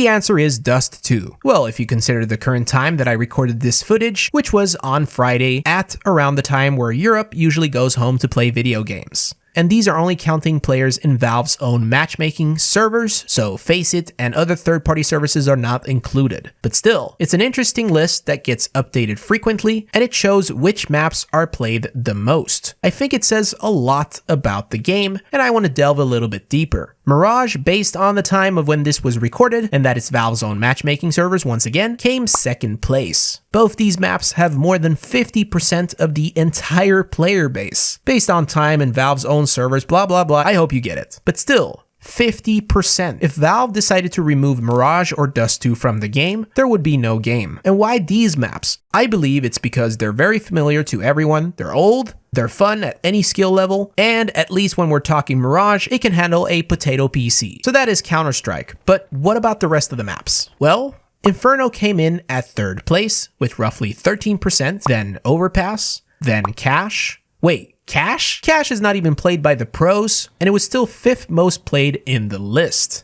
The answer is Dust 2. Well, if you consider the current time that I recorded this footage, which was on Friday at around the time where Europe usually goes home to play video games. And these are only counting players in Valve's own matchmaking servers, so Faceit and other third-party services are not included. But still, it's an interesting list that gets updated frequently, and it shows which maps are played the most. I think it says a lot about the game, and I want to delve a little bit deeper. Mirage, based on the time of when this was recorded, and that it's Valve's own matchmaking servers once again, came second place. Both these maps have more than 50% of the entire player base, based on time and Valve's own servers, blah blah blah. I hope you get it. But still, 50%. If Valve decided to remove Mirage or Dust 2 from the game, there would be no game. And why these maps? I believe it's because they're very familiar to everyone, they're old, they're fun at any skill level, and at least when we're talking Mirage, it can handle a potato PC. So that is Counter-Strike. But what about the rest of the maps? Well, Inferno came in at third place with roughly 13%, then Overpass, then Cache. Wait, Cache? Cache is not even played by the pros, and it was still 5th most played in the list.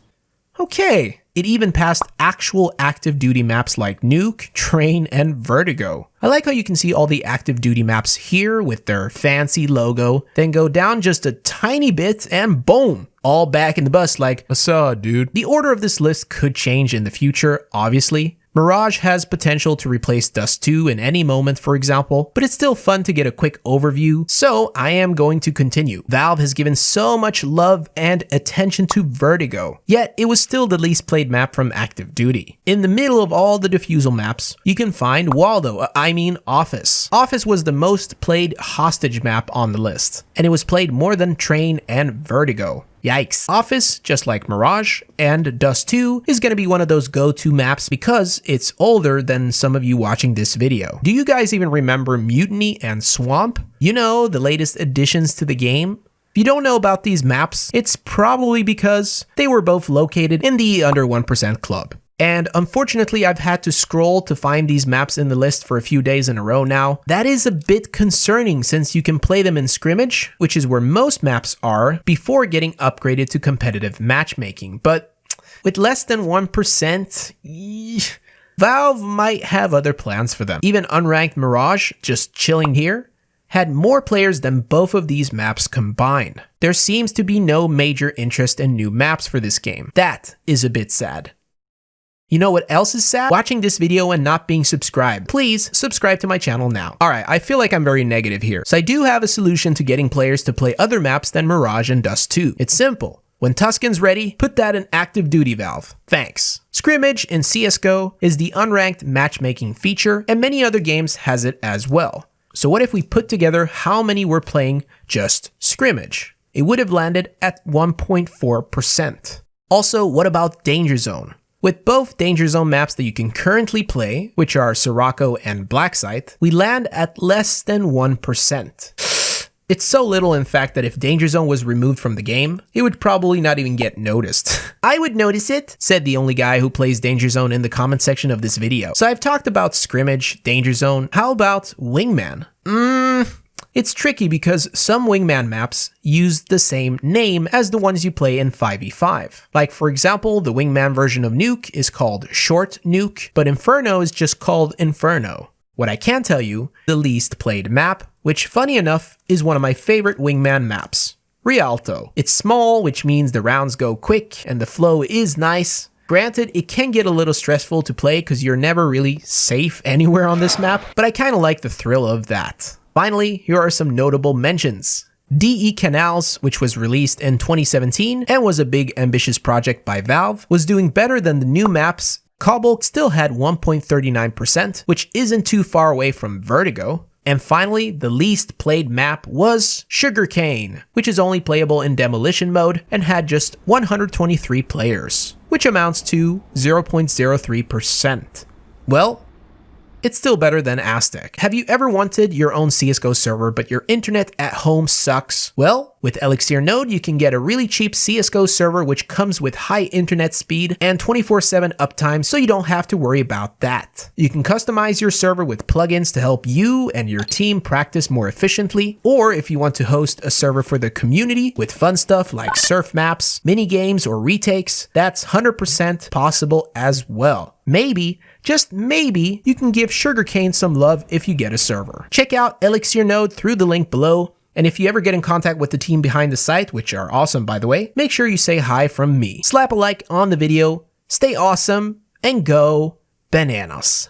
Okay, it even passed actual active duty maps like Nuke, Train, and Vertigo. I like how you can see all the active duty maps here with their fancy logo, then go down just a tiny bit and boom, all back in the bus like, what's up, dude? The order of this list could change in the future, obviously. Mirage has potential to replace Dust 2 in any moment, for example, but it's still fun to get a quick overview, so I am going to continue. Valve has given so much love and attention to Vertigo, yet it was still the least played map from active duty. In the middle of all the defusal maps, you can find Office. Office was the most played hostage map on the list, and it was played more than Train and Vertigo. Yikes. Office, just like Mirage and Dust 2, is going to be one of those go-to maps because it's older than some of you watching this video. Do you guys even remember Mutiny and Swamp? You know, the latest additions to the game? If you don't know about these maps, it's probably because they were both located in the under 1% club. And unfortunately, I've had to scroll to find these maps in the list for a few days in a row now. That is a bit concerning since you can play them in scrimmage, which is where most maps are, before getting upgraded to competitive matchmaking. But with less than 1%, Valve might have other plans for them. Even unranked Mirage, just chilling here, had more players than both of these maps combined. There seems to be no major interest in new maps for this game. That is a bit sad. You know what else is sad? Watching this video and not being subscribed. Please subscribe to my channel now. Alright, I feel like I'm very negative here. So I do have a solution to getting players to play other maps than Mirage and Dust 2. It's simple. When Tuscan's ready, put that in active duty, Valve. Thanks. Scrimmage in CSGO is the unranked matchmaking feature, and many other games has it as well. So what if we put together how many were playing just scrimmage? It would have landed at 1.4%. Also, what about Danger Zone? With both Danger Zone maps that you can currently play, which are Sirocco and Blacksite, we land at less than 1%. It's so little, in fact, that if Danger Zone was removed from the game, it would probably not even get noticed. I would notice it, said the only guy who plays Danger Zone in the comment section of this video. So I've talked about Scrimmage, Danger Zone. How about Wingman? It's tricky because some Wingman maps use the same name as the ones you play in 5v5. Like for example, the Wingman version of Nuke is called Short Nuke, but Inferno is just called Inferno. What I can tell you, the least played map, which funny enough is one of my favorite Wingman maps, Rialto. It's small, which means the rounds go quick and the flow is nice. Granted, it can get a little stressful to play because you're never really safe anywhere on this map, but I kind of like the thrill of that. Finally, here are some notable mentions. DE Canals, which was released in 2017 and was a big ambitious project by Valve, was doing better than the new maps. Cobble still had 1.39%, which isn't too far away from Vertigo. And finally, the least played map was Sugarcane, which is only playable in demolition mode and had just 123 players, which amounts to 0.03%. Well, it's still better than Aztec. Have you ever wanted your own CSGO server but your internet at home sucks? Well, With Elixir Node, you can get a really cheap CSGO server which comes with high internet speed and 24/7 uptime, so you don't have to worry about that. You can customize your server with plugins to help you and your team practice more efficiently, or if you want to host a server for the community with fun stuff like surf maps, mini games, or retakes, that's 100% possible as well. Maybe, just maybe, you can give Sugarcane some love if you get a server. Check out Elixir Node through the link below, and if you ever get in contact with the team behind the site, which are awesome by the way, make sure you say hi from me. Slap a like on the video, stay awesome, and go bananas.